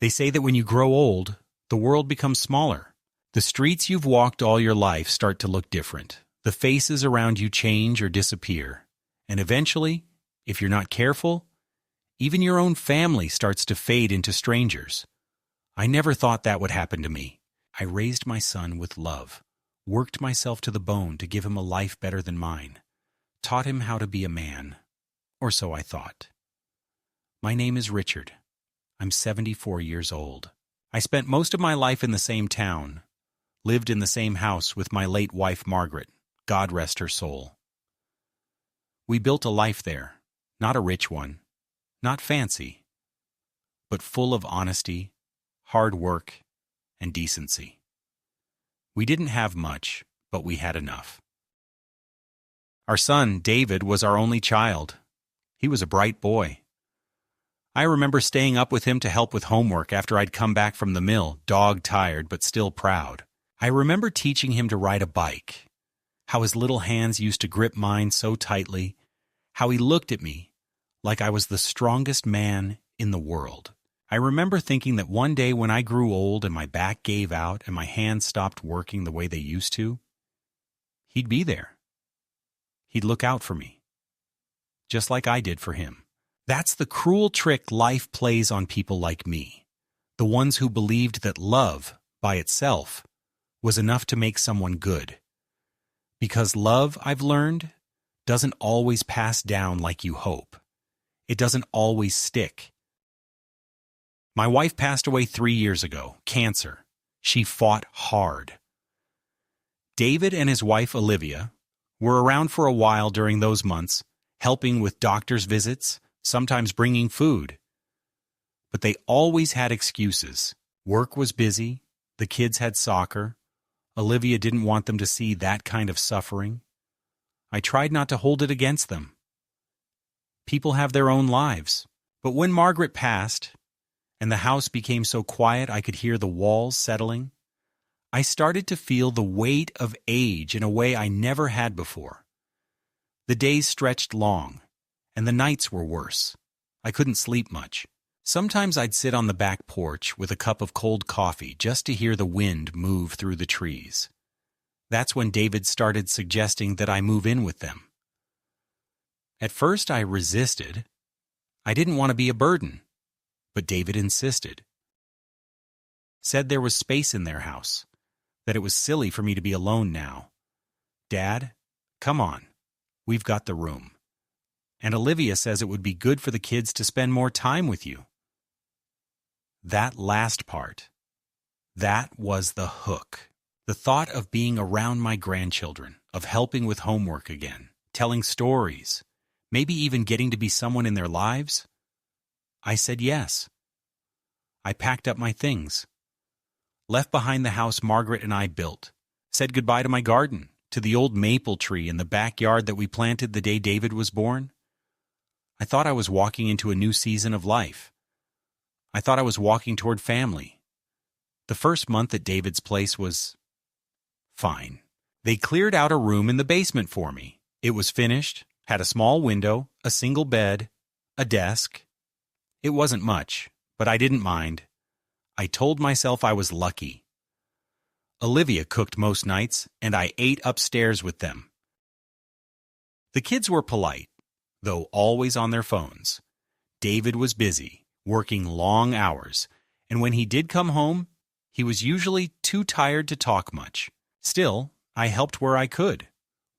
They say that when you grow old, the world becomes smaller. The streets you've walked all your life start to look different. The faces around you change or disappear. And eventually, if you're not careful, even your own family starts to fade into strangers. I never thought that would happen to me. I raised my son with love, worked myself to the bone to give him a life better than mine, taught him how to be a man, or so I thought. My name is Richard. I'm 74 years old. I spent most of my life in the same town, lived in the same house with my late wife Margaret, God rest her soul. We built a life there, not a rich one, not fancy, but full of honesty, hard work, and decency. We didn't have much, but we had enough. Our son, David, was our only child. He was a bright boy. I remember staying up with him to help with homework after I'd come back from the mill, dog-tired but still proud. I remember teaching him to ride a bike, how his little hands used to grip mine so tightly, how he looked at me like I was the strongest man in the world. I remember thinking that one day when I grew old and my back gave out and my hands stopped working the way they used to, he'd be there. He'd look out for me, just like I did for him. That's the cruel trick life plays on people like me, the ones who believed that love, by itself, was enough to make someone good. Because love, I've learned, doesn't always pass down like you hope. It doesn't always stick. My wife passed away 3 years ago, cancer. She fought hard. David and his wife, Olivia, were around for a while during those months, helping with doctor's visits, sometimes bringing food. But they always had excuses. Work was busy, the kids had soccer, Olivia didn't want them to see that kind of suffering. I tried not to hold it against them. People have their own lives. But when Margaret passed, and the house became so quiet I could hear the walls settling, I started to feel the weight of age in a way I never had before. The days stretched long, and the nights were worse. I couldn't sleep much. Sometimes I'd sit on the back porch with a cup of cold coffee just to hear the wind move through the trees. That's when David started suggesting that I move in with them. At first I resisted. I didn't want to be a burden, but David insisted. Said there was space in their house, that it was silly for me to be alone now. Dad, come on, we've got the room. And Olivia says it would be good for the kids to spend more time with you. That last part, that was the hook. The thought of being around my grandchildren, of helping with homework again, telling stories, maybe even getting to be someone in their lives. I said yes. I packed up my things, left behind the house Margaret and I built, said goodbye to my garden, to the old maple tree in the backyard that we planted the day David was born. I thought I was walking into a new season of life. I thought I was walking toward family. The first month at David's place was fine. They cleared out a room in the basement for me. It was finished, had a small window, a single bed, a desk. It wasn't much, but I didn't mind. I told myself I was lucky. Olivia cooked most nights, and I ate upstairs with them. The kids were polite, though always on their phones. David was busy, working long hours, and when he did come home, he was usually too tired to talk much. Still, I helped where I could,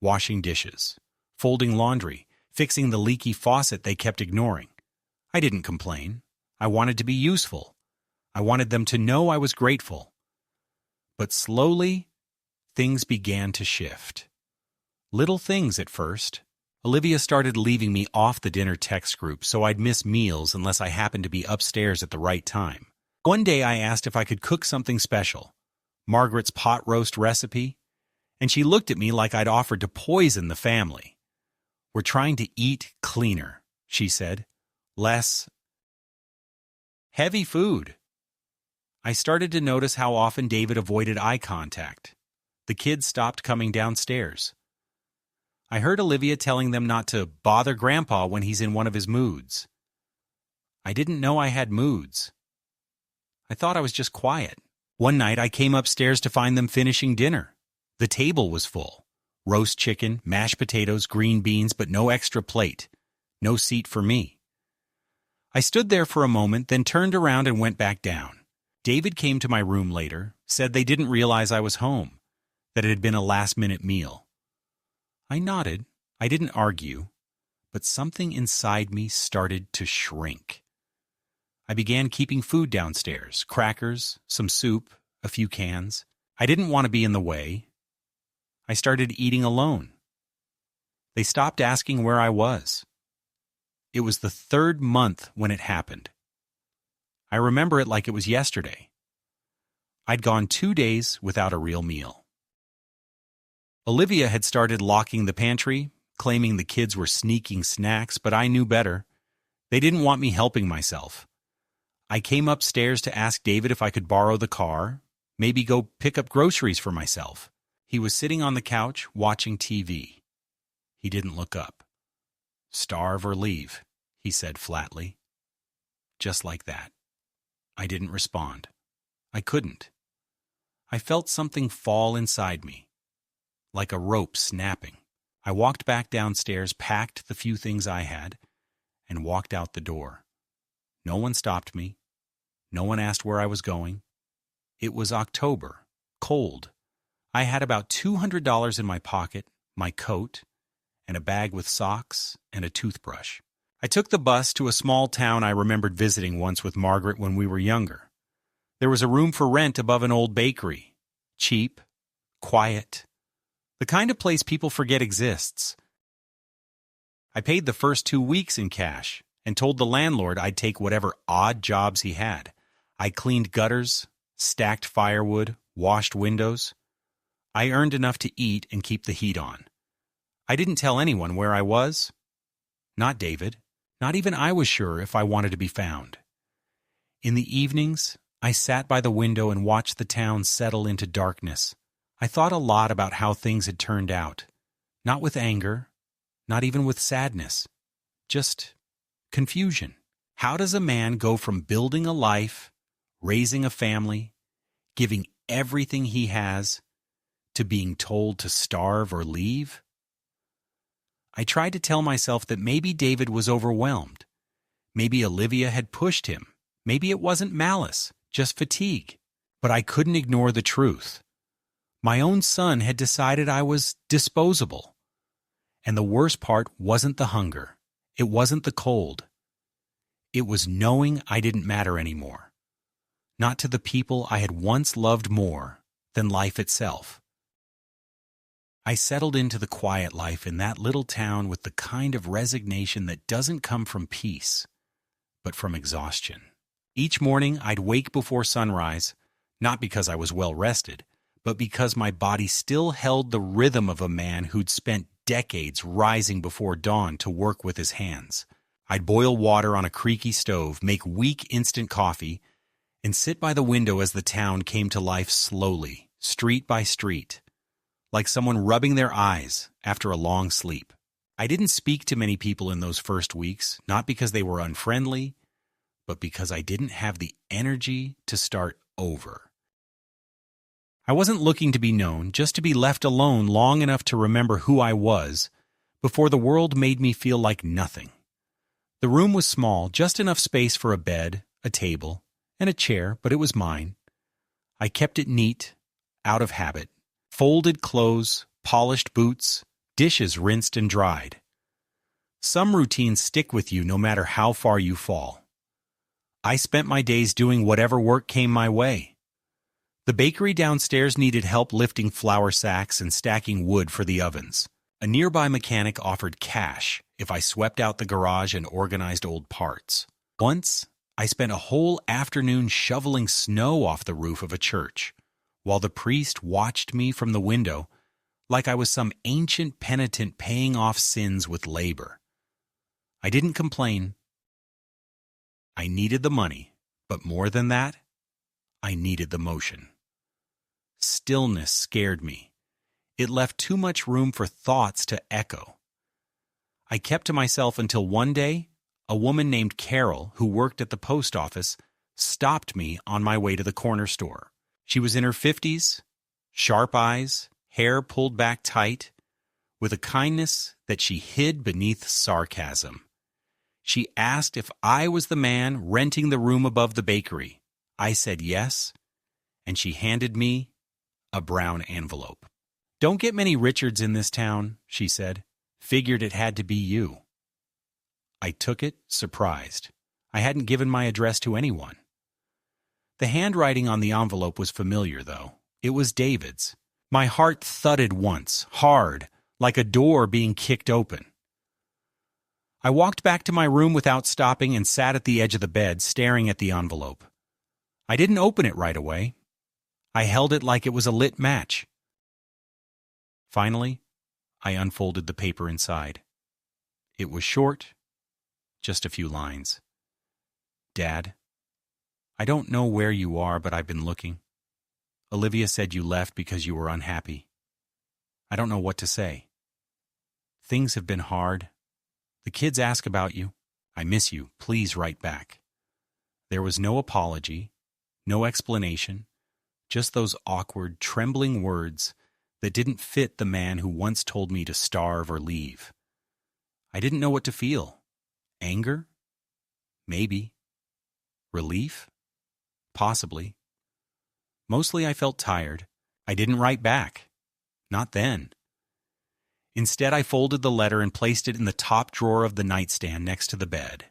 washing dishes, folding laundry, fixing the leaky faucet they kept ignoring. I didn't complain. I wanted to be useful. I wanted them to know I was grateful. But slowly, things began to shift. Little things at first. Olivia started leaving me off the dinner text group so I'd miss meals unless I happened to be upstairs at the right time. One day I asked if I could cook something special, Margaret's pot roast recipe, and she looked at me like I'd offered to poison the family. "We're trying to eat cleaner," she said. "Less heavy food." I started to notice how often David avoided eye contact. The kids stopped coming downstairs. I heard Olivia telling them not to bother Grandpa when he's in one of his moods. I didn't know I had moods. I thought I was just quiet. One night I came upstairs to find them finishing dinner. The table was full. Roast chicken, mashed potatoes, green beans, but no extra plate. No seat for me. I stood there for a moment, then turned around and went back down. David came to my room later, said they didn't realize I was home, that it had been a last-minute meal. I nodded. I didn't argue, but something inside me started to shrink. I began keeping food downstairs, crackers, some soup, a few cans. I didn't want to be in the way. I started eating alone. They stopped asking where I was. It was the third month when it happened. I remember it like it was yesterday. I'd gone 2 days without a real meal. Olivia had started locking the pantry, claiming the kids were sneaking snacks, but I knew better. They didn't want me helping myself. I came upstairs to ask David if I could borrow the car, maybe go pick up groceries for myself. He was sitting on the couch watching TV. He didn't look up. "Starve or leave," he said flatly. Just like that. I didn't respond. I couldn't. I felt something fall inside me, like a rope snapping. I walked back downstairs, packed the few things I had, and walked out the door. No one stopped me. No one asked where I was going. It was October, cold. I had about $200 in my pocket, my coat, and a bag with socks and a toothbrush. I took the bus to a small town I remembered visiting once with Margaret when we were younger. There was a room for rent above an old bakery. Cheap, quiet, the kind of place people forget exists. I paid the first 2 weeks in cash and told the landlord I'd take whatever odd jobs he had. I cleaned gutters, stacked firewood, washed windows. I earned enough to eat and keep the heat on. I didn't tell anyone where I was. Not David. Not even I was sure if I wanted to be found. In the evenings, I sat by the window and watched the town settle into darkness. I thought a lot about how things had turned out. Not with anger, not even with sadness. Just confusion. How does a man go from building a life, raising a family, giving everything he has, to being told to starve or leave? I tried to tell myself that maybe David was overwhelmed. Maybe Olivia had pushed him. Maybe it wasn't malice, just fatigue. But I couldn't ignore the truth. My own son had decided I was disposable. And the worst part wasn't the hunger. It wasn't the cold. It was knowing I didn't matter anymore. Not to the people I had once loved more than life itself. I settled into the quiet life in that little town with the kind of resignation that doesn't come from peace, but from exhaustion. Each morning I'd wake before sunrise, not because I was well rested, but because my body still held the rhythm of a man who'd spent decades rising before dawn to work with his hands. I'd boil water on a creaky stove, make weak instant coffee, and sit by the window as the town came to life slowly, street by street, like someone rubbing their eyes after a long sleep. I didn't speak to many people in those first weeks, not because they were unfriendly, but because I didn't have the energy to start over. I wasn't looking to be known, just to be left alone long enough to remember who I was before the world made me feel like nothing. The room was small, just enough space for a bed, a table, and a chair, but it was mine. I kept it neat, out of habit. Folded clothes, polished boots, dishes rinsed and dried. Some routines stick with you no matter how far you fall. I spent my days doing whatever work came my way. The bakery downstairs needed help lifting flour sacks and stacking wood for the ovens. A nearby mechanic offered cash if I swept out the garage and organized old parts. Once, I spent a whole afternoon shoveling snow off the roof of a church, while the priest watched me from the window like I was some ancient penitent paying off sins with labor. I didn't complain. I needed the money, but more than that, I needed the motion. Stillness scared me. It left too much room for thoughts to echo. I kept to myself until one day, a woman named Carol, who worked at the post office, stopped me on my way to the corner store. She was in her 50s, sharp eyes, hair pulled back tight, with a kindness that she hid beneath sarcasm. She asked if I was the man renting the room above the bakery. I said yes, and she handed me a brown envelope. "Don't get many Richards in this town," she said. "Figured it had to be you." I took it, surprised. I hadn't given my address to anyone. The handwriting on the envelope was familiar, though. It was David's. My heart thudded once, hard, like a door being kicked open. I walked back to my room without stopping and sat at the edge of the bed, staring at the envelope. I didn't open it right away. I held it like it was a lit match. Finally, I unfolded the paper inside. It was short, just a few lines. "Dad, I don't know where you are, but I've been looking. Olivia said you left because you were unhappy. I don't know what to say. Things have been hard. The kids ask about you. I miss you. Please write back." There was no apology, no explanation, just those awkward, trembling words that didn't fit the man who once told me to starve or leave. I didn't know what to feel. Anger? Maybe. Relief? Possibly. Mostly I felt tired. I didn't write back. Not then. Instead, I folded the letter and placed it in the top drawer of the nightstand next to the bed.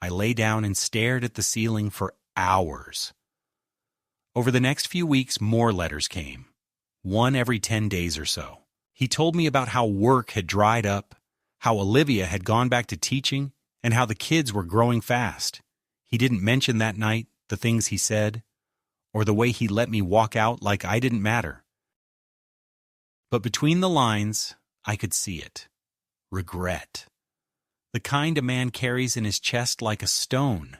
I lay down and stared at the ceiling for hours. Over the next few weeks, more letters came, one every 10 days or so. He told me about how work had dried up, how Olivia had gone back to teaching, and how the kids were growing fast. He didn't mention that night the things he said, or the way he let me walk out like I didn't matter. But between the lines, I could see it. Regret. The kind a man carries in his chest like a stone.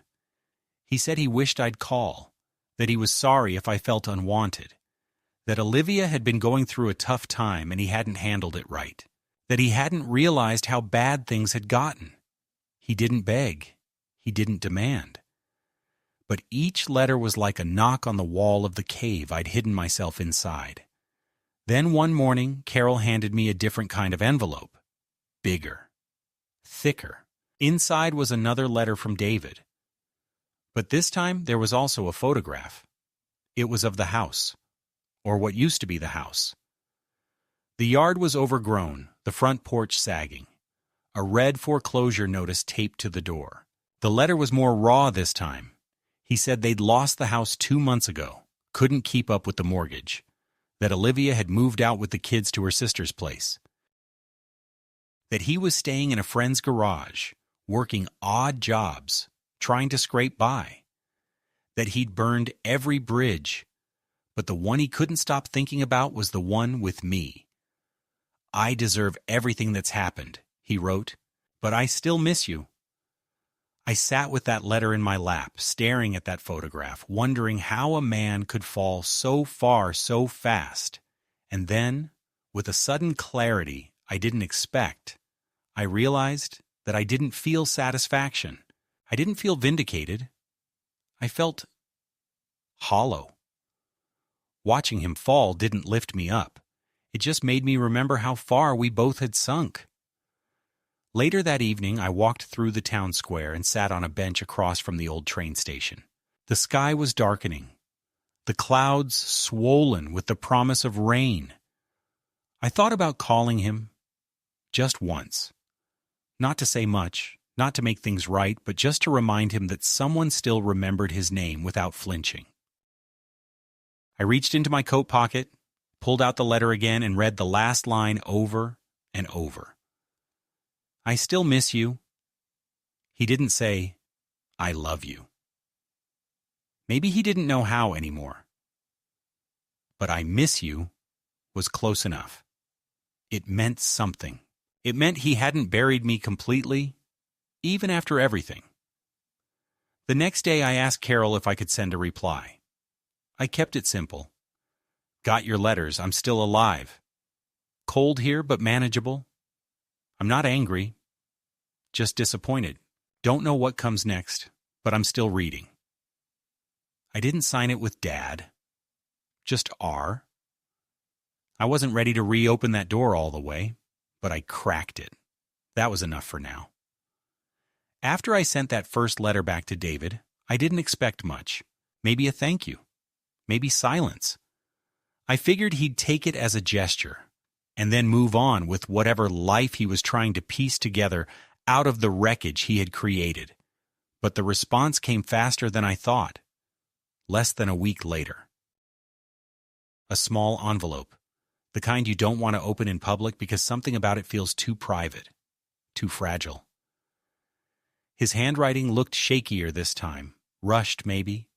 He said he wished I'd call, that he was sorry if I felt unwanted, that Olivia had been going through a tough time and he hadn't handled it right, that he hadn't realized how bad things had gotten. He didn't beg. He didn't demand. But each letter was like a knock on the wall of the cave I'd hidden myself inside. Then one morning, Carol handed me a different kind of envelope. Bigger. Thicker. Inside was another letter from David. But this time there was also a photograph. It was of the house, or what used to be the house. The yard was overgrown, the front porch sagging. A red foreclosure notice taped to the door. The letter was more raw this time. He said they'd lost the house 2 months ago, couldn't keep up with the mortgage, that Olivia had moved out with the kids to her sister's place, that he was staying in a friend's garage, working odd jobs, trying to scrape by, that he'd burned every bridge, but the one he couldn't stop thinking about was the one with me. "I deserve everything that's happened," he wrote, "but I still miss you." I sat with that letter in my lap, staring at that photograph, wondering how a man could fall so far so fast. And then, with a sudden clarity I didn't expect, I realized that I didn't feel satisfaction. I didn't feel vindicated. I felt hollow. Watching him fall didn't lift me up. It just made me remember how far we both had sunk. Later that evening, I walked through the town square and sat on a bench across from the old train station. The sky was darkening, the clouds swollen with the promise of rain. I thought about calling him just once. Not to say much, not to make things right, but just to remind him that someone still remembered his name without flinching. I reached into my coat pocket, pulled out the letter again, and read the last line over and over. "I still miss you." He didn't say, "I love you." Maybe he didn't know how anymore. But "I miss you" was close enough. It meant something. It meant he hadn't buried me completely, even after everything. The next day I asked Carol if I could send a reply. I kept it simple. "Got your letters. I'm still alive. Cold here, but manageable. I'm not angry, just disappointed. Don't know what comes next, but I'm still reading." I didn't sign it with Dad. Just R. I wasn't ready to reopen that door all the way, but I cracked it. That was enough for now. After I sent that first letter back to David, I didn't expect much. Maybe a thank you. Maybe silence. I figured he'd take it as a gesture, and then move on with whatever life he was trying to piece together out of the wreckage he had created. But the response came faster than I thought. Less than a week later. A small envelope. The kind you don't want to open in public because something about it feels too private, too fragile. His handwriting looked shakier this time, rushed maybe,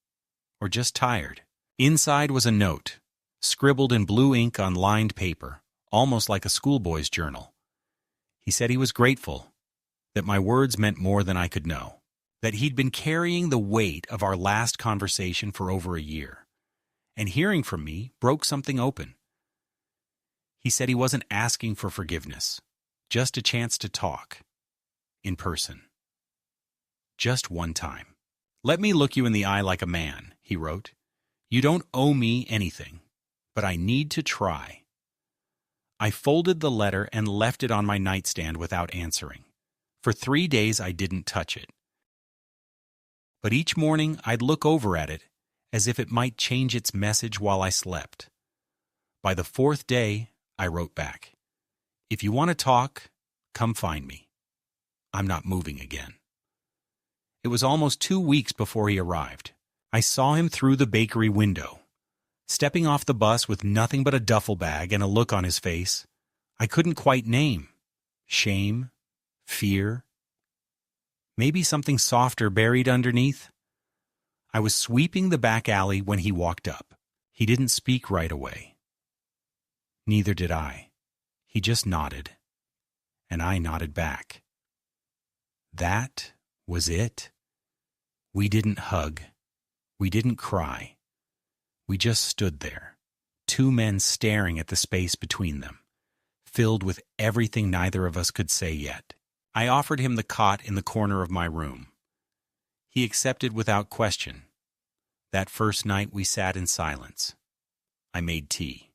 or just tired. Inside was a note, scribbled in blue ink on lined paper, almost like a schoolboy's journal. He said he was grateful, that my words meant more than I could know, that he'd been carrying the weight of our last conversation for over a year, and hearing from me broke something open. He said he wasn't asking for forgiveness, just a chance to talk, in person. Just one time. Let me look you in the eye like a man, he wrote. You don't owe me anything, but I need to try. I folded the letter and left it on my nightstand without answering. For 3 days I didn't touch it. But each morning I'd look over at it as if it might change its message while I slept. By the 4th day, I wrote back, if you want to talk, come find me. I'm not moving again. It was almost 2 weeks before he arrived. I saw him through the bakery window, stepping off the bus with nothing but a duffel bag and a look on his face I couldn't quite name. Shame, fear, maybe something softer buried underneath. I was sweeping the back alley when he walked up. He didn't speak right away. Neither did I. He just nodded, and I nodded back. That was it. We didn't hug. We didn't cry. We just stood there, 2 men staring at the space between them, filled with everything neither of us could say yet. I offered him the cot in the corner of my room. He accepted without question. That first night we sat in silence. I made tea.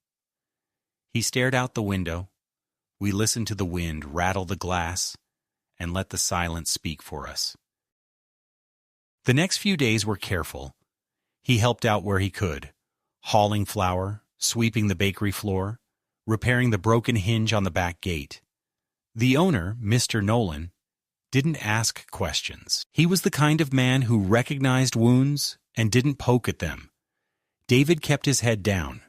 He stared out the window. We listened to the wind rattle the glass and let the silence speak for us. The next few days were careful. He helped out where he could, hauling flour, sweeping the bakery floor, repairing the broken hinge on the back gate. The owner, Mr. Nolan, didn't ask questions. He was the kind of man who recognized wounds and didn't poke at them. David kept his head down.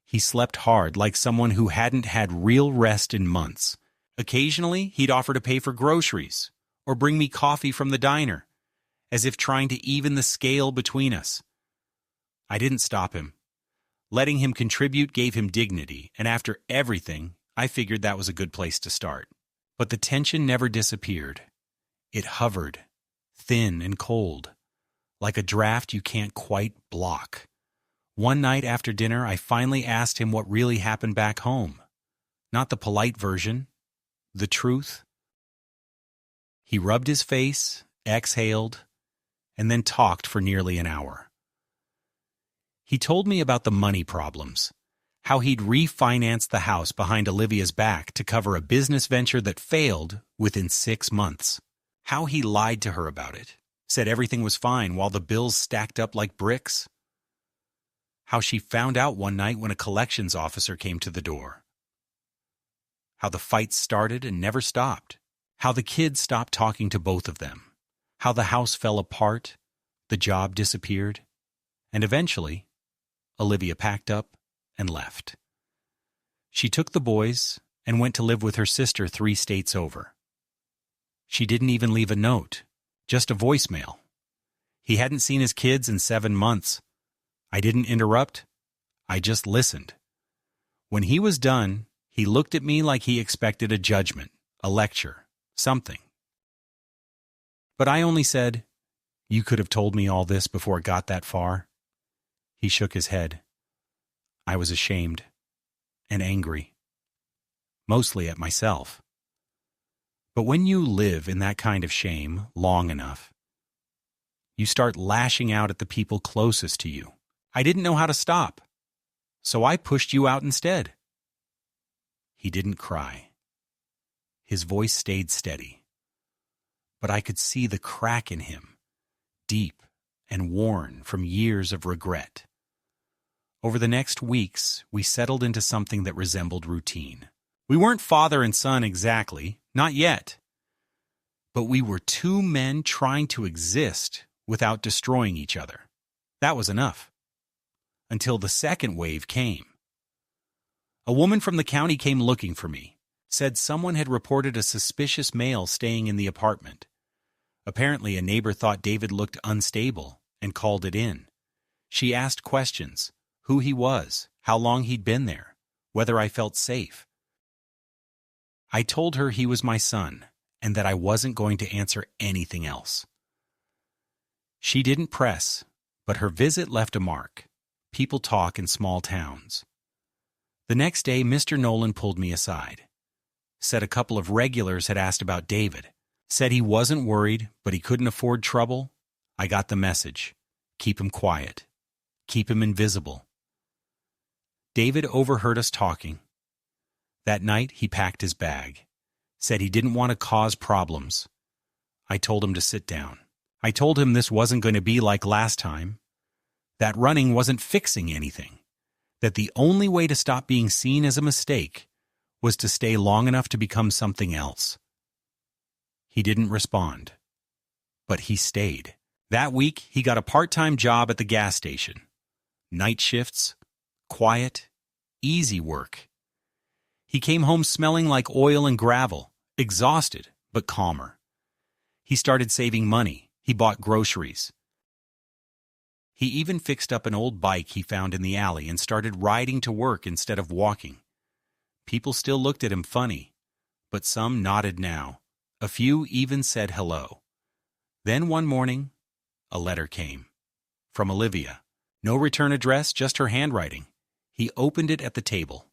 He slept hard like someone who hadn't had real rest in months. Occasionally, he'd offer to pay for groceries or bring me coffee from the diner, as if trying to even the scale between us. I didn't stop him. Letting him contribute gave him dignity, and after everything, I figured that was a good place to start. But the tension never disappeared. It hovered, thin and cold, like a draft you can't quite block. One night after dinner, I finally asked him what really happened back home. Not the polite version, the truth. He rubbed his face, exhaled, and then talked for nearly an hour. He told me about the money problems, how he'd refinanced the house behind Olivia's back to cover a business venture that failed within 6 months, how he lied to her about it, said everything was fine while the bills stacked up like bricks, how she found out one night when a collections officer came to the door, how the fight started and never stopped, how the kids stopped talking to both of them, how the house fell apart, the job disappeared, and eventually, Olivia packed up and left. She took the boys and went to live with her sister 3 states over. She didn't even leave a note, just a voicemail. He hadn't seen his kids in 7 months. I didn't interrupt. I just listened. When he was done, he looked at me like he expected a judgment, a lecture, something. But I only said, "You could have told me all this before it got that far." He shook his head. I was ashamed and angry, mostly at myself. But when you live in that kind of shame long enough, You start lashing out at the people closest to you. I didn't know how to stop, so I pushed you out instead." He didn't cry. His voice stayed steady. But I could see the crack in him, deep and worn from years of regret. Over the next weeks, we settled into something that resembled routine. We weren't father and son exactly, not yet. But we were two men trying to exist without destroying each other. That was enough. Until the second wave came. A woman from the county came looking for me, said someone had reported a suspicious male staying in the apartment. Apparently, a neighbor thought David looked unstable and called it in. She asked questions: who he was, how long he'd been there, whether I felt safe. I told her he was my son and that I wasn't going to answer anything else. She didn't press, but her visit left a mark. People talk in small towns. The next day, Mr. Nolan pulled me aside. Said a couple of regulars had asked about David. Said he wasn't worried, but he couldn't afford trouble. I got the message. Keep him quiet. Keep him invisible. David overheard us talking. That night, he packed his bag. Said he didn't want to cause problems. I told him to sit down. I told him this wasn't going to be like last time. That running wasn't fixing anything. That the only way to stop being seen as a mistake was to stay long enough to become something else. He didn't respond. But he stayed. That week, he got a part-time job at the gas station. Night shifts, quiet, easy work. He came home smelling like oil and gravel, exhausted but calmer. He started saving money. He bought groceries. He even fixed up an old bike he found in the alley and started riding to work instead of walking. People still looked at him funny, but some nodded now. A few even said hello. Then one morning, a letter came. From Olivia. No return address, just her handwriting. He opened it at the table.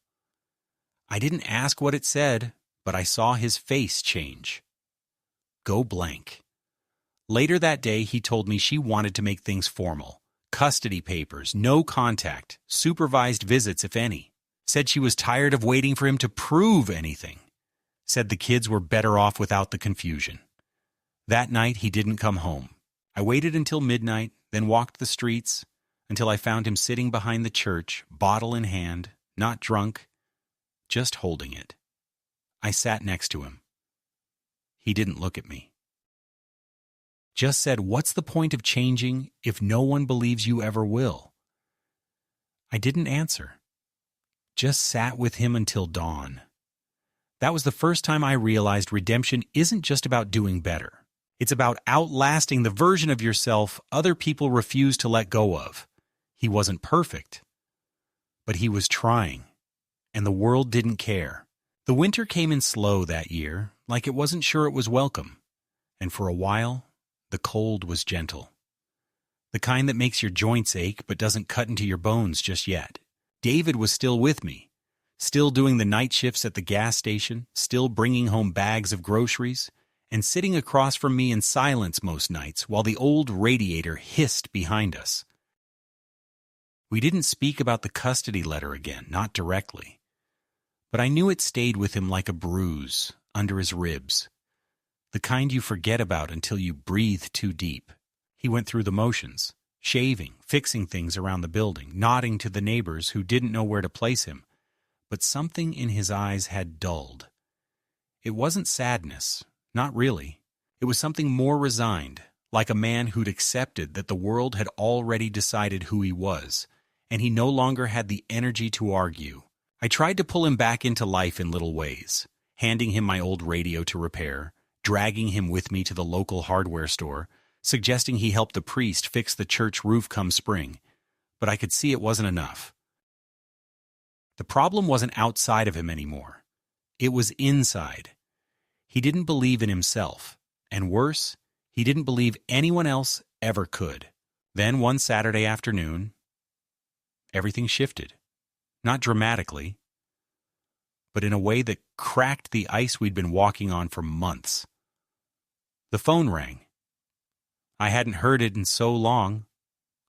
I didn't ask what it said, but I saw his face change. Go blank. Later that day, he told me she wanted to make things formal. Custody papers, no contact, supervised visits if any. Said she was tired of waiting for him to prove anything. Said the kids were better off without the confusion. That night, he didn't come home. I waited until midnight, then walked the streets until I found him sitting behind the church, bottle in hand, not drunk, just holding it. I sat next to him. He didn't look at me. Just said, "What's the point of changing if no one believes you ever will?" I didn't answer. Just sat with him until dawn. That was the first time I realized redemption isn't just about doing better. It's about outlasting the version of yourself other people refuse to let go of. He wasn't perfect, but he was trying, and the world didn't care. The winter came in slow that year, like it wasn't sure it was welcome, and for a while, the cold was gentle. The kind that makes your joints ache but doesn't cut into your bones just yet. David was still with me, still doing the night shifts at the gas station, still bringing home bags of groceries, and sitting across from me in silence most nights while the old radiator hissed behind us. We didn't speak about the custody letter again, not directly. But I knew it stayed with him like a bruise under his ribs. The kind you forget about until you breathe too deep. He went through the motions, shaving, fixing things around the building, nodding to the neighbors who didn't know where to place him. But something in his eyes had dulled. It wasn't sadness, not really. It was something more resigned, like a man who'd accepted that the world had already decided who he was, and he no longer had the energy to argue. I tried to pull him back into life in little ways, handing him my old radio to repair, dragging him with me to the local hardware store, suggesting he help the priest fix the church roof come spring, but I could see it wasn't enough. The problem wasn't outside of him anymore. It was inside. He didn't believe in himself, and worse, he didn't believe anyone else ever could. Then one Saturday afternoon, everything shifted. Not dramatically, but in a way that cracked the ice we'd been walking on for months. The phone rang. I hadn't heard it in so long,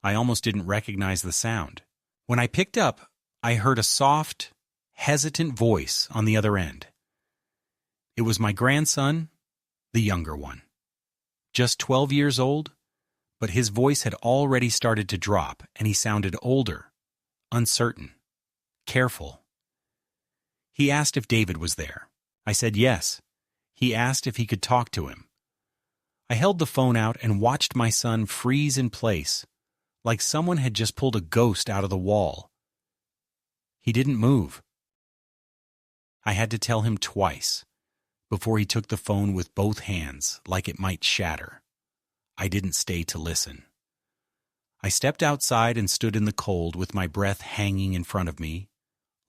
I almost didn't recognize the sound. When I picked up, I heard a soft, hesitant voice on the other end. It was my grandson, the younger one. Just 12 years old, but his voice had already started to drop, and he sounded older, uncertain, careful. He asked if David was there. I said yes. He asked if he could talk to him. I held the phone out and watched my son freeze in place, like someone had just pulled a ghost out of the wall. He didn't move. I had to tell him twice before he took the phone with both hands like it might shatter. I didn't stay to listen. I stepped outside and stood in the cold with my breath hanging in front of me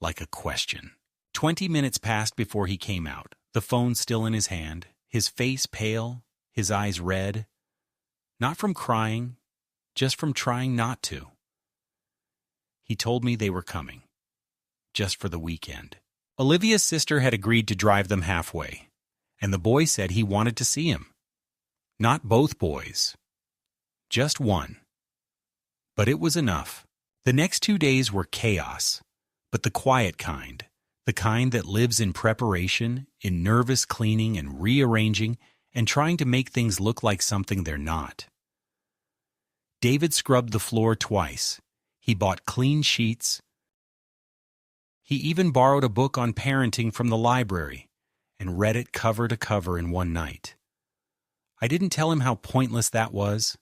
like a question. 20 minutes passed before he came out, the phone still in his hand, his face pale, his eyes red. Not from crying, just from trying not to. He told me they were coming, just for the weekend. Olivia's sister had agreed to drive them halfway, and the boy said he wanted to see him. Not both boys, just one. But it was enough. The next 2 days were chaos, but the quiet kind, the kind that lives in preparation, in nervous cleaning and rearranging, and trying to make things look like something they're not. David scrubbed the floor twice. He bought clean sheets. He even borrowed a book on parenting from the library and read it cover to cover in one night. I didn't tell him how pointless that was.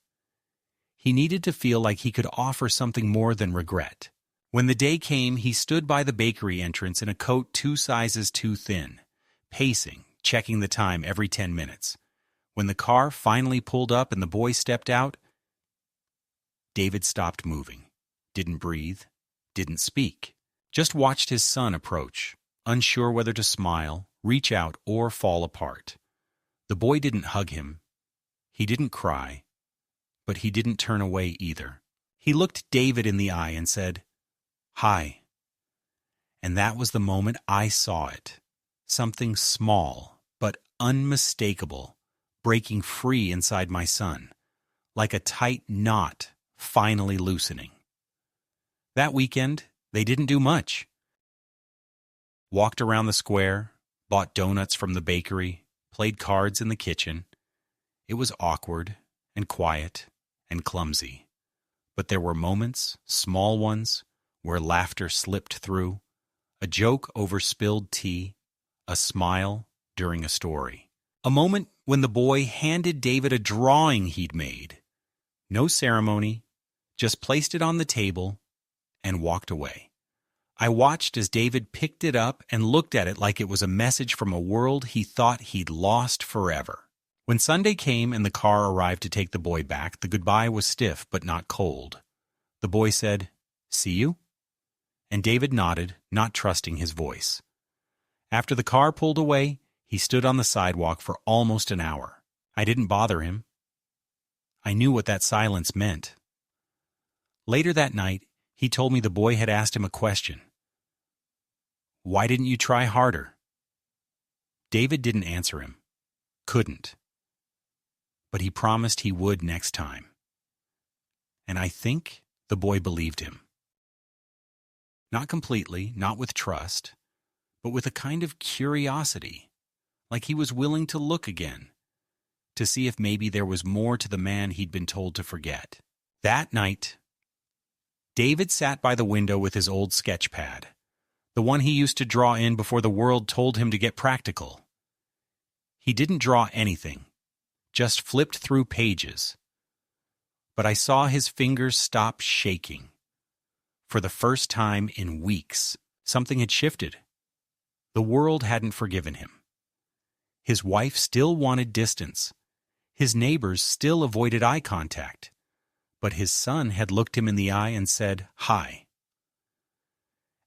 He needed to feel like he could offer something more than regret. When the day came, he stood by the bakery entrance in a coat 2 sizes too thin, pacing, checking the time every 10 minutes. When the car finally pulled up and the boy stepped out, David stopped moving, didn't breathe, didn't speak, just watched his son approach, unsure whether to smile, reach out, or fall apart. The boy didn't hug him. He didn't cry, but he didn't turn away either. He looked David in the eye and said, "Hi." And that was the moment I saw it. Something small, but unmistakable, breaking free inside my son, like a tight knot finally loosening. That weekend, they didn't do much. Walked around the square, bought donuts from the bakery, played cards in the kitchen. It was awkward and quiet and clumsy, but there were moments, small ones, where laughter slipped through, a joke over spilled tea, a smile during a story. A moment when the boy handed David a drawing he'd made. No ceremony, just placed it on the table and walked away. I watched as David picked it up and looked at it like it was a message from a world he thought he'd lost forever. When Sunday came and the car arrived to take the boy back, the goodbye was stiff but not cold. The boy said, "See you?" And David nodded, not trusting his voice. After the car pulled away, he stood on the sidewalk for almost an hour. I didn't bother him. I knew what that silence meant. Later that night, he told me the boy had asked him a question. "Why didn't you try harder?" David didn't answer him. Couldn't. But he promised he would next time. And I think the boy believed him. Not completely, not with trust, but with a kind of curiosity, like he was willing to look again, to see if maybe there was more to the man he'd been told to forget. That night, David sat by the window with his old sketch pad, the one he used to draw in before the world told him to get practical. He didn't draw anything, just flipped through pages. But I saw his fingers stop shaking. For the first time in weeks, something had shifted. The world hadn't forgiven him. His wife still wanted distance. His neighbors still avoided eye contact. But his son had looked him in the eye and said, "Hi."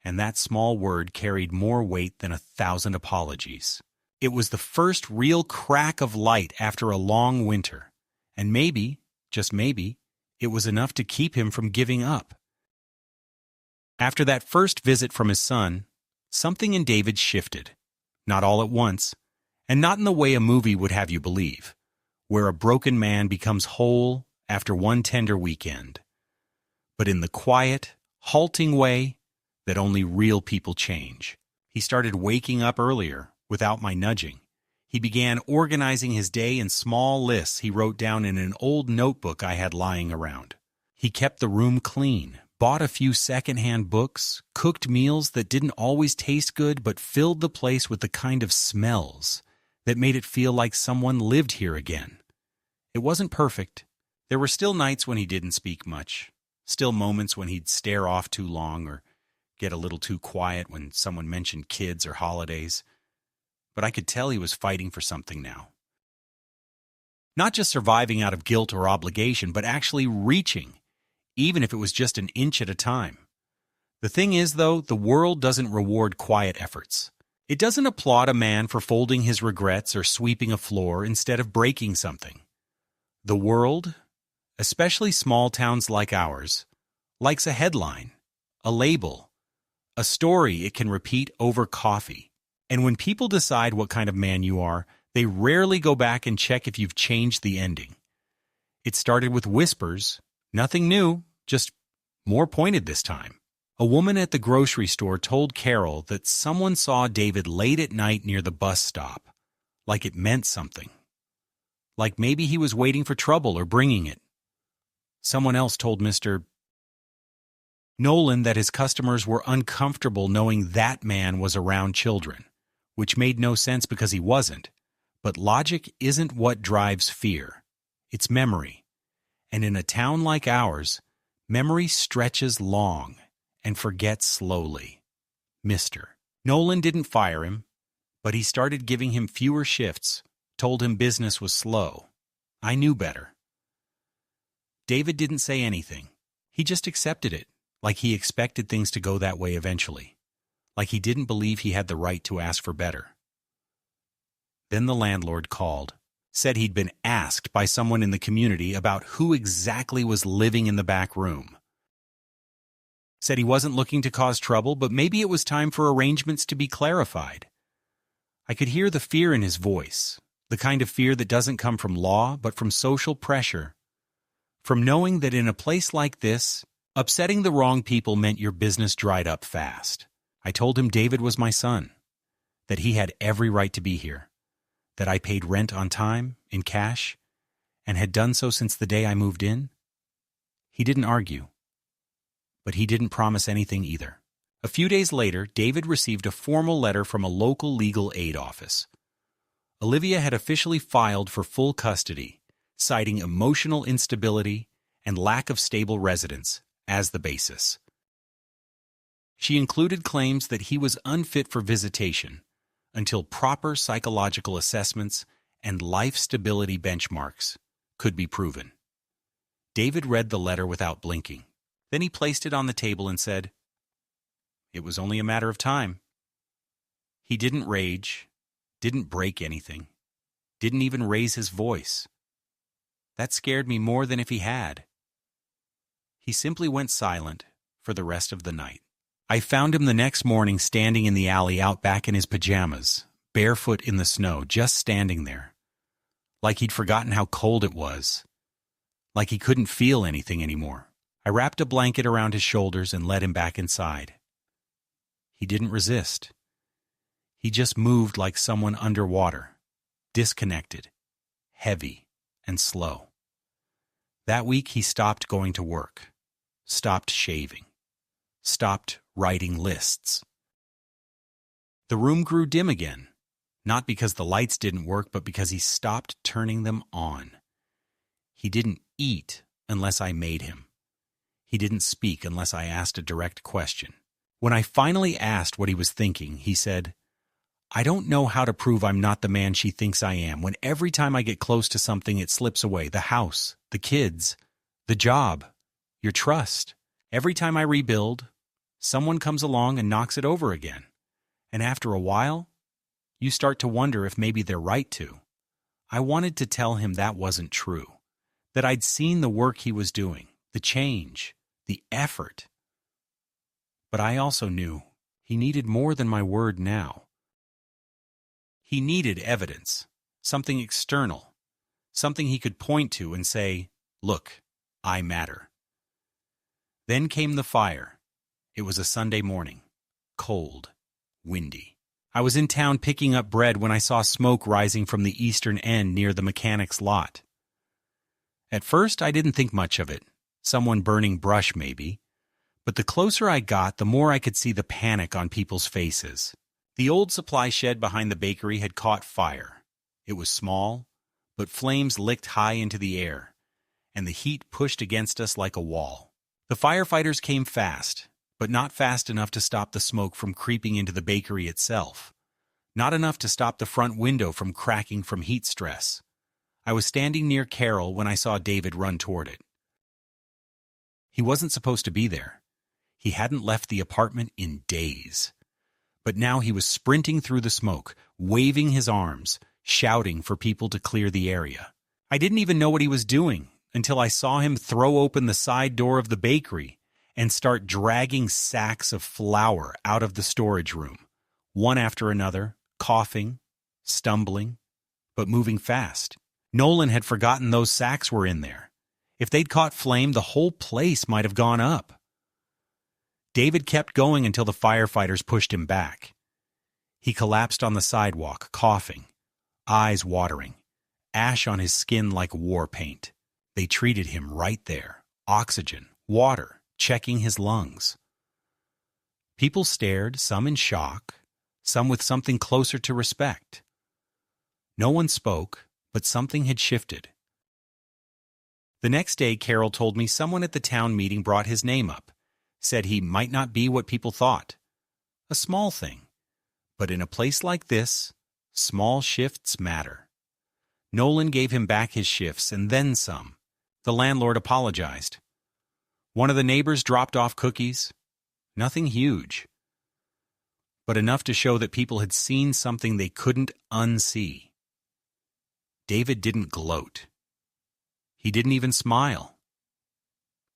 And that small word carried more weight than 1,000 apologies. It was the first real crack of light after a long winter, and maybe, just maybe, it was enough to keep him from giving up. After that first visit from his son, something in David shifted, not all at once, and not in the way a movie would have you believe. where a broken man becomes whole after one tender weekend, but in the quiet, halting way that only real people change. He started waking up earlier without my nudging. He began organizing his day in small lists he wrote down in an old notebook I had lying around. He kept the room clean, bought a few secondhand books, cooked meals that didn't always taste good but filled the place with the kind of smells that made it feel like someone lived here again. It wasn't perfect. There were still nights when he didn't speak much, still moments when he'd stare off too long or get a little too quiet when someone mentioned kids or holidays. But I could tell he was fighting for something now. Not just surviving out of guilt or obligation, but actually reaching, even if it was just an inch at a time. The thing is, though, the world doesn't reward quiet efforts. It doesn't applaud a man for folding his regrets or sweeping a floor instead of breaking something. The world, especially small towns like ours, likes a headline, a label, a story it can repeat over coffee. And when people decide what kind of man you are, they rarely go back and check if you've changed the ending. It started with whispers, nothing new, just more pointed this time. A woman at the grocery store told Carol that someone saw David late at night near the bus stop, like it meant something. Like maybe he was waiting for trouble or bringing it. Someone else told Mr. Nolan that his customers were uncomfortable knowing that man was around children, which made no sense because he wasn't. But logic isn't what drives fear. It's memory. And in a town like ours, memory stretches long and forgets slowly. Mr. Nolan didn't fire him, but he started giving him fewer shifts, told him business was slow. I knew better. David didn't say anything. He just accepted it, like he expected things to go that way eventually, like he didn't believe he had the right to ask for better. Then the landlord called, said he'd been asked by someone in the community about who exactly was living in the back room. Said he wasn't looking to cause trouble, but maybe it was time for arrangements to be clarified. I could hear the fear in his voice, the kind of fear that doesn't come from law, but from social pressure. From knowing that in a place like this, upsetting the wrong people meant your business dried up fast. I told him David was my son, that he had every right to be here, that I paid rent on time, in cash, and had done so since the day I moved in. He didn't argue. But he didn't promise anything either. A few days later, David received a formal letter from a local legal aid office. Olivia had officially filed for full custody, citing emotional instability and lack of stable residence as the basis. She included claims that he was unfit for visitation until proper psychological assessments and life stability benchmarks could be proven. David read the letter without blinking. Then he placed it on the table and said, "It was only a matter of time." He didn't rage, didn't break anything, didn't even raise his voice. That scared me more than if he had. He simply went silent for the rest of the night. I found him the next morning standing in the alley out back in his pajamas, barefoot in the snow, just standing there. Like he'd forgotten how cold it was. Like he couldn't feel anything anymore. I wrapped a blanket around his shoulders and led him back inside. He didn't resist. He just moved like someone underwater, disconnected, heavy, and slow. That week he stopped going to work, stopped shaving, stopped writing lists. The room grew dim again, not because the lights didn't work, but because he stopped turning them on. He didn't eat unless I made him. He didn't speak unless I asked a direct question. When I finally asked what he was thinking, he said, "I don't know how to prove I'm not the man she thinks I am when every time I get close to something it slips away. The house, the kids, the job, your trust. Every time I rebuild, someone comes along and knocks it over again. And after a while, you start to wonder if maybe they're right to." I wanted to tell him that wasn't true, that I'd seen the work he was doing, the change, the effort. But I also knew he needed more than my word now. He needed evidence, something external, something he could point to and say, "Look, I matter." Then came the fire. It was a Sunday morning. Cold. Windy. I was in town picking up bread when I saw smoke rising from the eastern end near the mechanic's lot. At first, I didn't think much of it. Someone burning brush, maybe. But the closer I got, the more I could see the panic on people's faces. The old supply shed behind the bakery had caught fire. It was small, but flames licked high into the air, and the heat pushed against us like a wall. The firefighters came fast, but not fast enough to stop the smoke from creeping into the bakery itself. Not enough to stop the front window from cracking from heat stress. I was standing near Carol when I saw David run toward it. He wasn't supposed to be there. He hadn't left the apartment in days. But now he was sprinting through the smoke, waving his arms, shouting for people to clear the area. I didn't even know what he was doing until I saw him throw open the side door of the bakery and start dragging sacks of flour out of the storage room, one after another, coughing, stumbling, but moving fast. Nolan had forgotten those sacks were in there. If they'd caught flame, the whole place might have gone up. David kept going until the firefighters pushed him back. He collapsed on the sidewalk, coughing, eyes watering, ash on his skin like war paint. They treated him right there. Oxygen, water, checking his lungs. People stared, some in shock, some with something closer to respect. No one spoke, but something had shifted. The next day, Carol told me someone at the town meeting brought his name up, said he might not be what people thought. A small thing. But in a place like this, small shifts matter. Nolan gave him back his shifts and then some. The landlord apologized. One of the neighbors dropped off cookies. Nothing huge, but enough to show that people had seen something they couldn't unsee. David didn't gloat. He didn't even smile.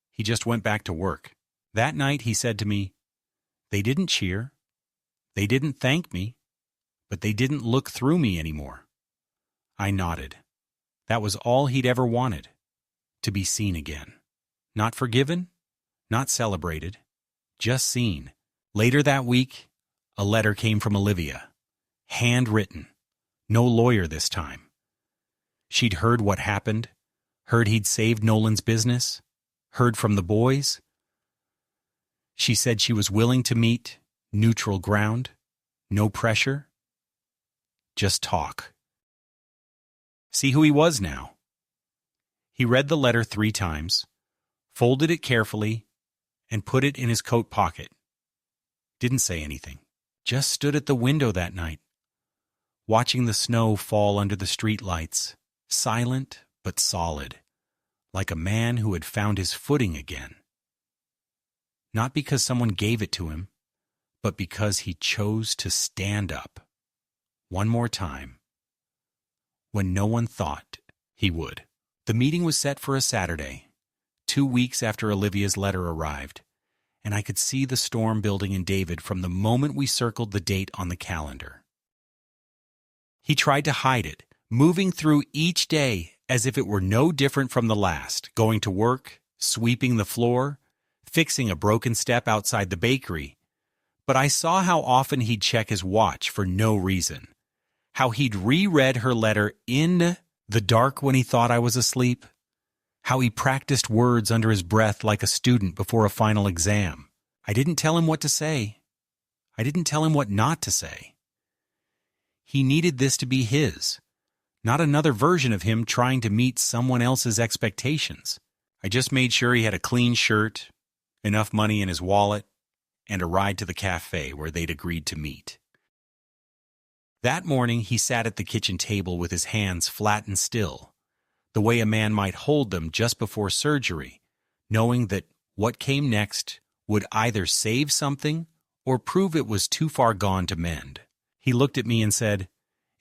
He just went back to work. That night he said to me, "They didn't cheer. They didn't thank me, but they didn't look through me anymore." I nodded. That was all he'd ever wanted, to be seen again. Not forgiven, not celebrated, just seen. Later that week, a letter came from Olivia, handwritten, no lawyer this time. She'd heard what happened, heard he'd saved Nolan's business, heard from the boys. She said she was willing to meet neutral ground, no pressure, just talk. See who he was now. He read the letter 3 times, folded it carefully, and put it in his coat pocket. Didn't say anything. Just stood at the window that night, watching the snow fall under the streetlights, silent but solid, like a man who had found his footing again. Not because someone gave it to him, but because he chose to stand up. One more time. When no one thought he would. The meeting was set for a Saturday, 2 weeks after Olivia's letter arrived, and I could see the storm building in David from the moment we circled the date on the calendar. He tried to hide it, moving through each day as if it were no different from the last, going to work, sweeping the floor, fixing a broken step outside the bakery. But I saw how often he'd check his watch for no reason, how he'd reread her letter in the dark when he thought I was asleep, how he practiced words under his breath like a student before a final exam. I didn't tell him what to say. I didn't tell him what not to say. He needed this to be his, not another version of him trying to meet someone else's expectations. I just made sure he had a clean shirt, enough money in his wallet, and a ride to the cafe where they'd agreed to meet. That morning, he sat at the kitchen table with his hands flat and still, the way a man might hold them just before surgery, knowing that what came next would either save something or prove it was too far gone to mend. He looked at me and said,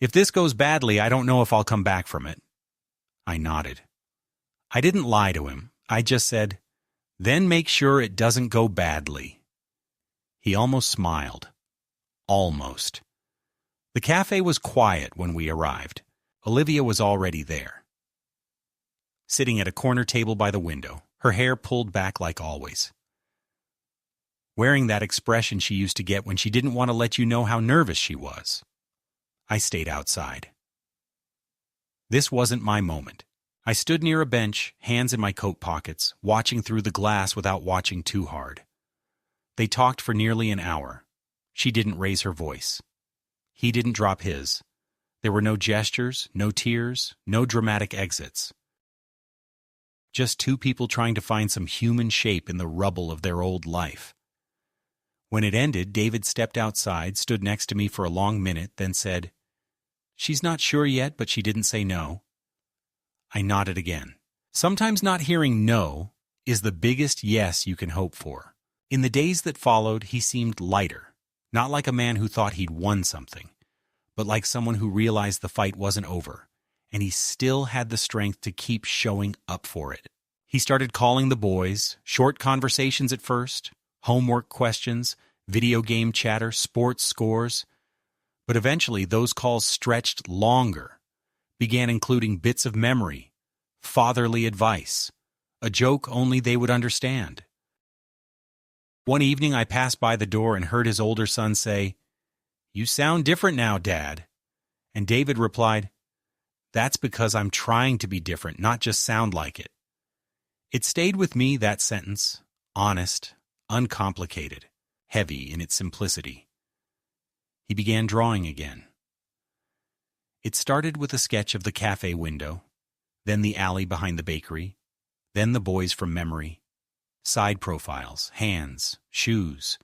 "If this goes badly, I don't know if I'll come back from it." I nodded. I didn't lie to him. I just said, "Then make sure it doesn't go badly." He almost smiled. Almost. The cafe was quiet when we arrived. Olivia was already there. sitting at a corner table by the window, her hair pulled back like always. Wearing that expression she used to get when she didn't want to let you know how nervous she was. I stayed outside. This wasn't my moment. I stood near a bench, hands in my coat pockets, watching through the glass without watching too hard. They talked for nearly an hour. She didn't raise her voice. He didn't drop his. There were no gestures, no tears, no dramatic exits. Just two people trying to find some human shape in the rubble of their old life. When it ended, David stepped outside, stood next to me for a long minute, then said, "She's not sure yet, but she didn't say no." I nodded again. Sometimes not hearing no is the biggest yes you can hope for. In the days that followed, he seemed lighter, not like a man who thought he'd won something, but like someone who realized the fight wasn't over, and he still had the strength to keep showing up for it. He started calling the boys, short conversations at first, homework questions, video game chatter, sports scores, but eventually those calls stretched longer, began including bits of memory, fatherly advice, a joke only they would understand. One evening I passed by the door and heard his older son say, "You sound different now, Dad." And David replied, "That's because I'm trying to be different, not just sound like it." It stayed with me, that sentence, honest, uncomplicated, heavy in its simplicity. He began drawing again. It started with a sketch of the cafe window, then the alley behind the bakery, then the boys from memory, side profiles, hands, shoes,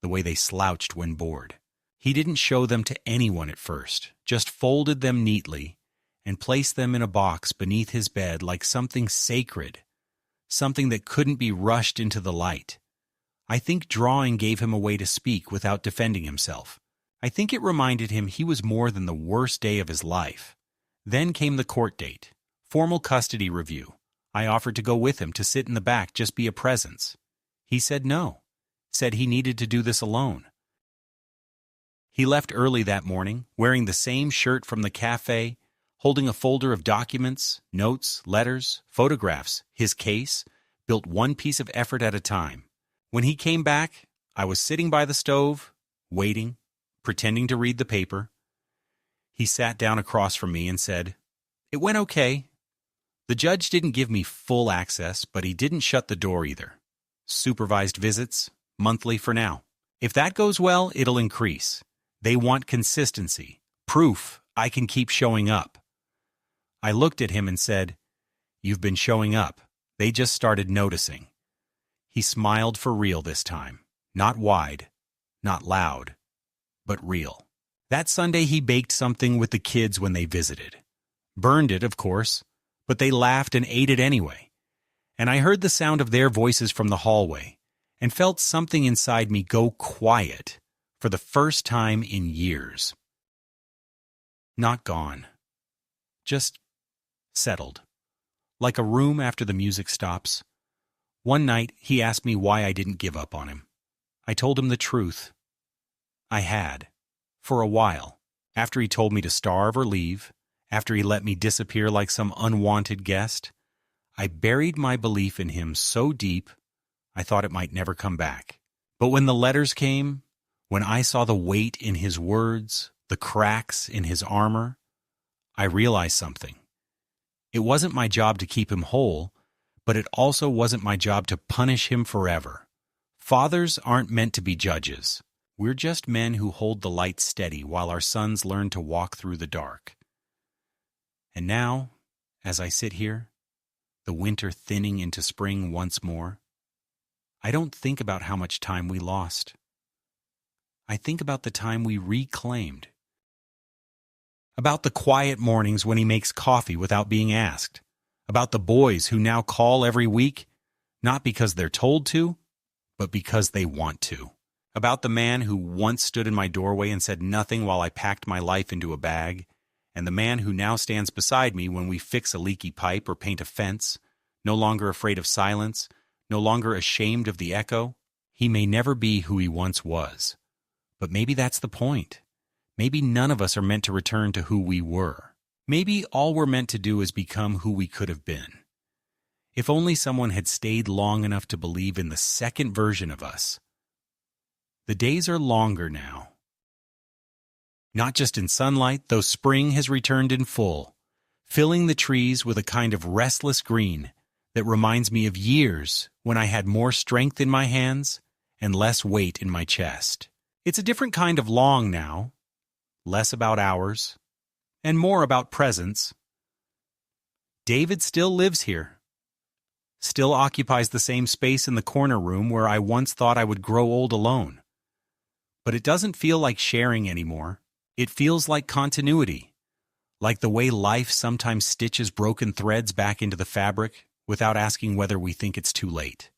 the way they slouched when bored. He didn't show them to anyone at first, just folded them neatly and placed them in a box beneath his bed like something sacred, something that couldn't be rushed into the light. I think drawing gave him a way to speak without defending himself. I think it reminded him he was more than the worst day of his life. Then came the court date, formal custody review. I offered to go with him to sit in the back, just be a presence. He said no, said he needed to do this alone. He left early that morning, wearing the same shirt from the cafe, holding a folder of documents, notes, letters, photographs, his case, built one piece of effort at a time. When he came back, I was sitting by the stove, waiting, pretending to read the paper. He sat down across from me and said, "It went okay. The judge didn't give me full access, but he didn't shut the door either. Supervised visits, monthly for now. If that goes well, it'll increase. They want consistency, proof I can keep showing up." I looked at him and said, "You've been showing up. They just started noticing." He smiled for real this time. Not wide, not loud, but real. That Sunday he baked something with the kids when they visited. Burned it, of course, but they laughed and ate it anyway. And I heard the sound of their voices from the hallway and felt something inside me go quiet for the first time in years. Not gone. Just settled. Like a room after the music stops. One night, he asked me why I didn't give up on him. I told him the truth. I had. For a while. After he told me to starve or leave, after he let me disappear like some unwanted guest, I buried my belief in him so deep, I thought it might never come back. But when the letters came, when I saw the weight in his words, the cracks in his armor, I realized something. It wasn't my job to keep him whole, but it also wasn't my job to punish him forever. Fathers aren't meant to be judges. We're just men who hold the light steady while our sons learn to walk through the dark. And now, as I sit here, the winter thinning into spring once more, I don't think about how much time we lost. I think about the time we reclaimed. About the quiet mornings when he makes coffee without being asked. About the boys who now call every week, not because they're told to, but because they want to. About the man who once stood in my doorway and said nothing while I packed my life into a bag, and the man who now stands beside me when we fix a leaky pipe or paint a fence, no longer afraid of silence, no longer ashamed of the echo. He may never be who he once was, but maybe that's the point. Maybe none of us are meant to return to who we were. Maybe all we're meant to do is become who we could have been. If only someone had stayed long enough to believe in the second version of us. The days are longer now. Not just in sunlight, though spring has returned in full, filling the trees with a kind of restless green that reminds me of years when I had more strength in my hands and less weight in my chest. It's a different kind of long now, less about hours, and more about presence. David still lives here, still occupies the same space in the corner room where I once thought I would grow old alone. But it doesn't feel like sharing anymore. It feels like continuity, like the way life sometimes stitches broken threads back into the fabric without asking whether we think it's too late.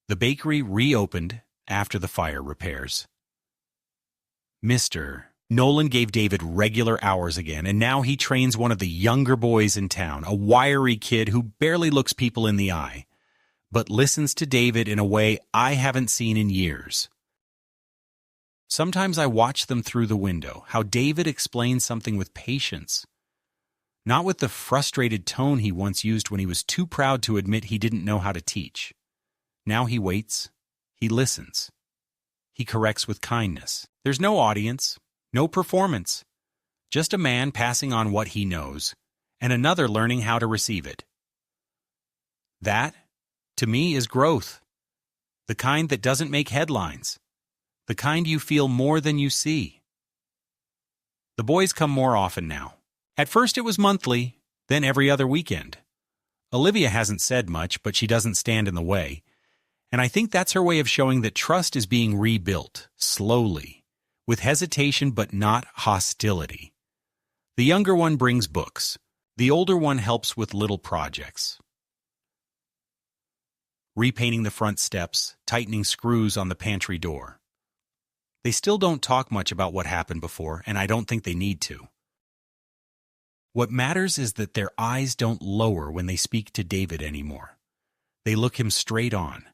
The bakery reopened after the fire repairs. Mr. Nolan gave David regular hours again, and now he trains one of the younger boys in town, a wiry kid who barely looks people in the eye, but listens to David in a way I haven't seen in years. Sometimes I watch them through the window, how David explains something with patience, not with the frustrated tone he once used when he was too proud to admit he didn't know how to teach. Now he waits, he listens, he corrects with kindness. There's no audience, no performance, just a man passing on what he knows, and another learning how to receive it. That, to me, is growth, the kind that doesn't make headlines. The kind you feel more than you see. The boys come more often now. At first it was monthly, then every other weekend. Olivia hasn't said much, but she doesn't stand in the way. And I think that's her way of showing that trust is being rebuilt, slowly, with hesitation but not hostility. The younger one brings books. The older one helps with little projects. Repainting the front steps, tightening screws on the pantry door. They still don't talk much about what happened before, and I don't think they need to. What matters is that their eyes don't lower when they speak to David anymore. They look him straight on,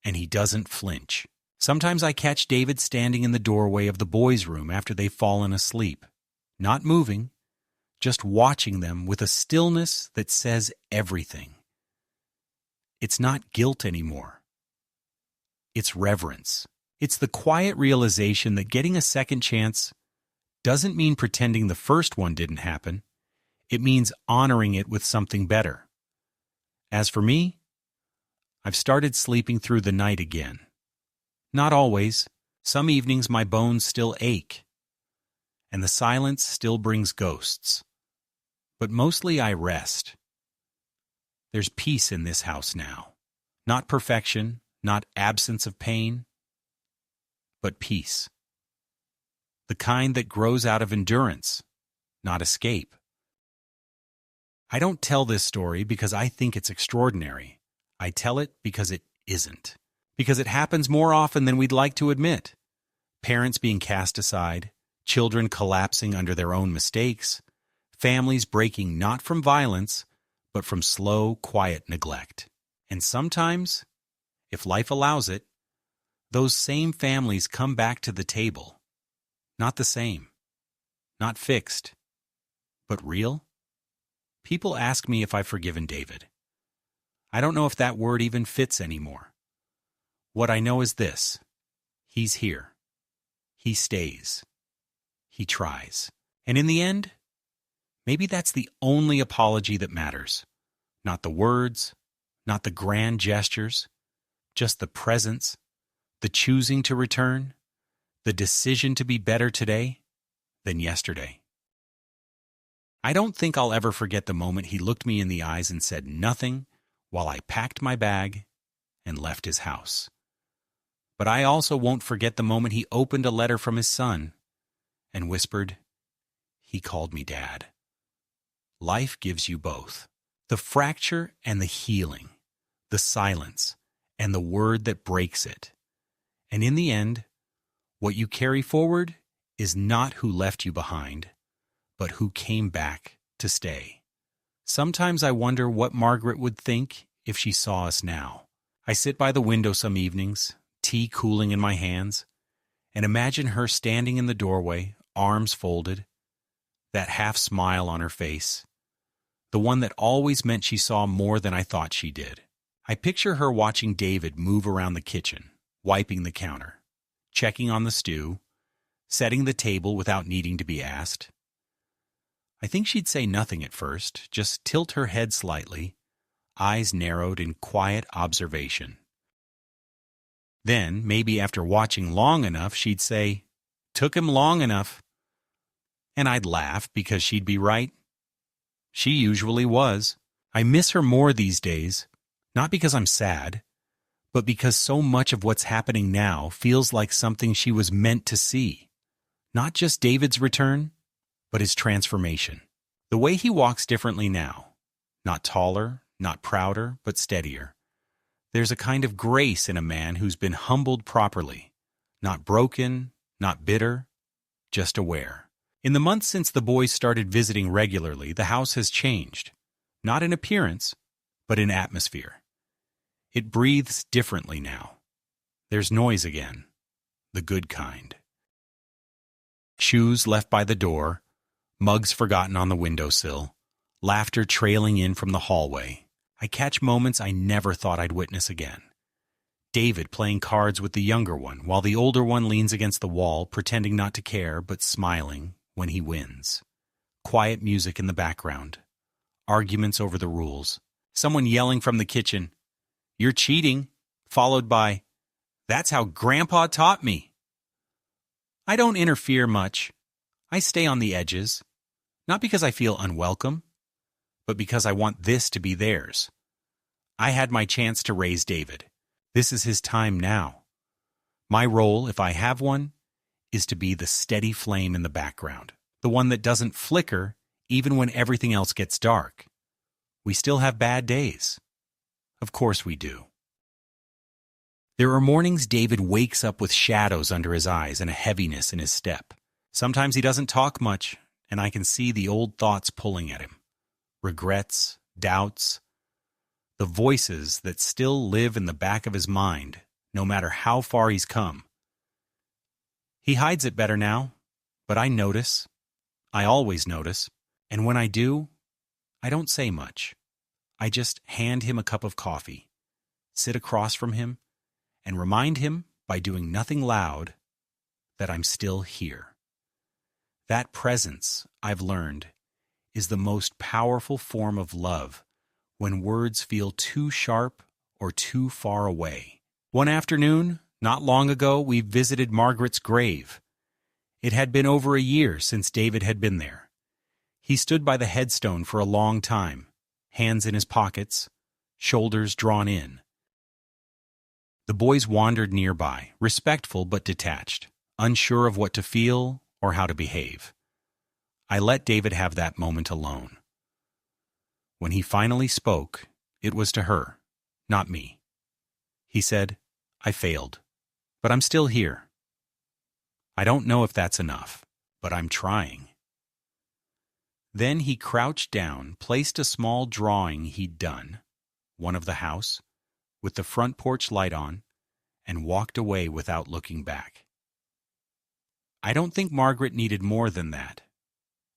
and he doesn't flinch. Sometimes I catch David standing in the doorway of the boys' room after they've fallen asleep, not moving, just watching them with a stillness that says everything. It's not guilt anymore. It's reverence. It's the quiet realization that getting a second chance doesn't mean pretending the first one didn't happen. It means honoring it with something better. As for me, I've started sleeping through the night again. Not always. Some evenings my bones still ache, and the silence still brings ghosts. But mostly I rest. There's peace in this house now. Not perfection, not absence of pain, but peace. The kind that grows out of endurance, not escape. I don't tell this story because I think it's extraordinary. I tell it because it isn't. Because it happens more often than we'd like to admit. Parents being cast aside, children collapsing under their own mistakes, families breaking not from violence, but from slow, quiet neglect. And sometimes, if life allows it, those same families come back to the table. Not the same. Not fixed. But real? People ask me if I've forgiven David. I don't know if that word even fits anymore. What I know is this. He's here. He stays. He tries. And in the end, maybe that's the only apology that matters. Not the words, not the grand gestures, just the presence, the choosing to return, the decision to be better today than yesterday. I don't think I'll ever forget the moment he looked me in the eyes and said nothing while I packed my bag and left his house. But I also won't forget the moment he opened a letter from his son and whispered, "He called me Dad." Life gives you both, the fracture and the healing, the silence and the word that breaks it. And in the end, what you carry forward is not who left you behind, but who came back to stay. Sometimes I wonder what Margaret would think if she saw us now. I sit by the window some evenings, tea cooling in my hands, and imagine her standing in the doorway, arms folded, that half smile on her face, the one that always meant she saw more than I thought she did. I picture her watching David move around the kitchen, wiping the counter, checking on the stew, setting the table without needing to be asked. I think she'd say nothing at first, just tilt her head slightly, eyes narrowed in quiet observation. Then, maybe after watching long enough, she'd say, "Took him long enough." And I'd laugh because she'd be right. She usually was. I miss her more these days, not because I'm sad, but because so much of what's happening now feels like something she was meant to see. Not just David's return, but his transformation. The way he walks differently now. Not taller, not prouder, but steadier. There's a kind of grace in a man who's been humbled properly. Not broken, not bitter, just aware. In the months since the boys started visiting regularly, the house has changed. Not in appearance, but in atmosphere. It breathes differently now. There's noise again. The good kind. Shoes left by the door, mugs forgotten on the windowsill, laughter trailing in from the hallway. I catch moments I never thought I'd witness again. David playing cards with the younger one, while the older one leans against the wall, pretending not to care, but smiling when he wins. Quiet music in the background. Arguments over the rules. Someone yelling from the kitchen, "You're cheating," followed by, "That's how Grandpa taught me." I don't interfere much. I stay on the edges, not because I feel unwelcome, but because I want this to be theirs. I had my chance to raise David. This is his time now. My role, if I have one, is to be the steady flame in the background, the one that doesn't flicker even when everything else gets dark. We still have bad days. Of course we do. There are mornings David wakes up with shadows under his eyes and a heaviness in his step. Sometimes he doesn't talk much, and I can see the old thoughts pulling at him. Regrets, doubts, the voices that still live in the back of his mind, no matter how far he's come. He hides it better now, but I notice. I always notice, and when I do, I don't say much. I just hand him a cup of coffee, sit across from him, and remind him, by doing nothing loud, that I'm still here. That presence, I've learned, is the most powerful form of love when words feel too sharp or too far away. One afternoon, not long ago, we visited Margaret's grave. It had been over a year since David had been there. He stood by the headstone for a long time, hands in his pockets, shoulders drawn in. The boys wandered nearby, respectful but detached, unsure of what to feel or how to behave. I let David have that moment alone. When he finally spoke, it was to her, not me. He said, "I failed, but I'm still here. I don't know if that's enough, but I'm trying." Then he crouched down, placed a small drawing he'd done, one of the house, with the front porch light on, and walked away without looking back. I don't think Margaret needed more than that.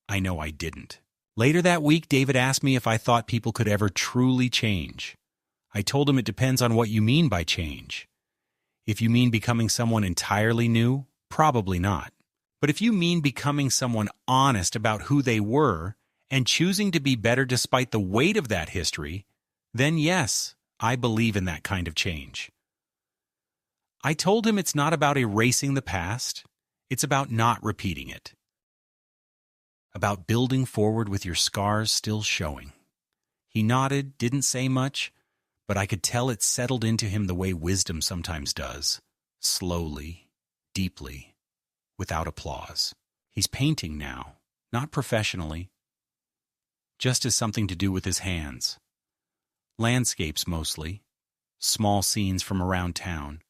I know I didn't. Later that week, David asked me if I thought people could ever truly change. I told him it depends on what you mean by change. If you mean becoming someone entirely new, probably not. But if you mean becoming someone honest about who they were and choosing to be better despite the weight of that history, then yes, I believe in that kind of change. I told him it's not about erasing the past, it's about not repeating it. About building forward with your scars still showing. He nodded, didn't say much, but I could tell it settled into him the way wisdom sometimes does, slowly, deeply, without applause. He's painting now, not professionally, just as something to do with his hands. Landscapes mostly, small scenes from around town,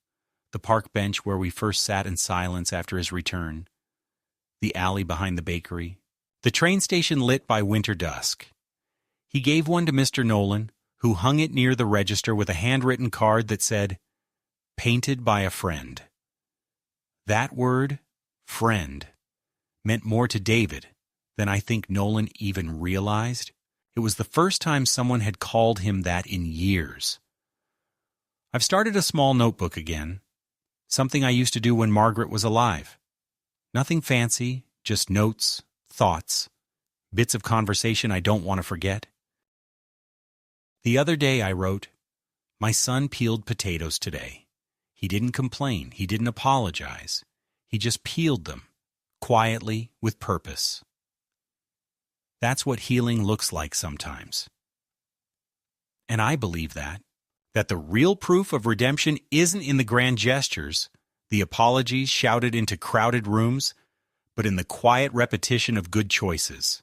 the park bench where we first sat in silence after his return, the alley behind the bakery, the train station lit by winter dusk. He gave one to Mr. Nolan, who hung it near the register with a handwritten card that said, "Painted by a friend." That word, friend, meant more to David than I think Nolan even realized. It was the first time someone had called him that in years. I've started a small notebook again, something I used to do when Margaret was alive. Nothing fancy, just notes, thoughts, bits of conversation I don't want to forget. The other day I wrote, "My son peeled potatoes today. He didn't complain, he didn't apologize. He just peeled them, quietly, with purpose." That's what healing looks like sometimes. And I believe that the real proof of redemption isn't in the grand gestures, the apologies shouted into crowded rooms, but in the quiet repetition of good choices.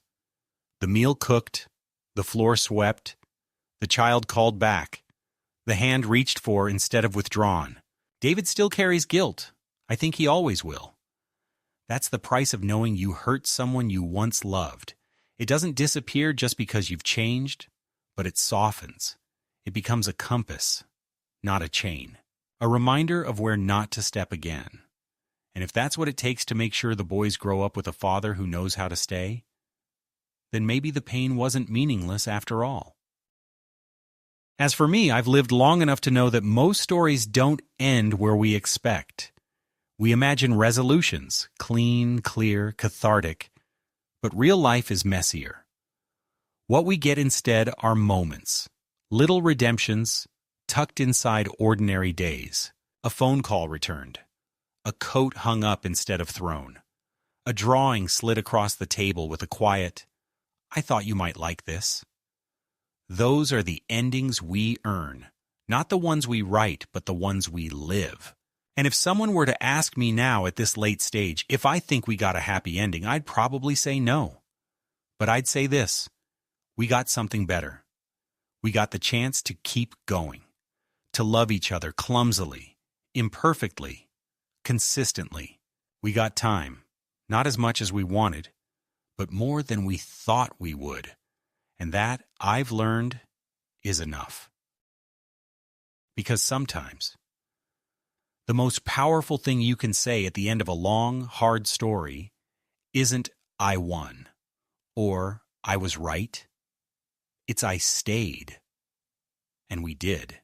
The meal cooked, the floor swept, the child called back, the hand reached for instead of withdrawn. David still carries guilt. I think he always will. That's the price of knowing you hurt someone you once loved. It doesn't disappear just because you've changed, but it softens. It becomes a compass, not a chain. A reminder of where not to step again. And if that's what it takes to make sure the boys grow up with a father who knows how to stay, then maybe the pain wasn't meaningless after all. As for me, I've lived long enough to know that most stories don't end where we expect. We imagine resolutions, clean, clear, cathartic, but real life is messier. What we get instead are moments, little redemptions, tucked inside ordinary days. A phone call returned, a coat hung up instead of thrown, a drawing slid across the table with a quiet, "I thought you might like this." Those are the endings we earn, not the ones we write, but the ones we live. And if someone were to ask me now at this late stage if I think we got a happy ending, I'd probably say no. But I'd say this: we got something better. We got the chance to keep going, to love each other clumsily, imperfectly, consistently. We got time, not as much as we wanted, but more than we thought we would. And that, I've learned, is enough. Because sometimes, the most powerful thing you can say at the end of a long, hard story isn't "I won" or "I was right." It's "I stayed." And we did.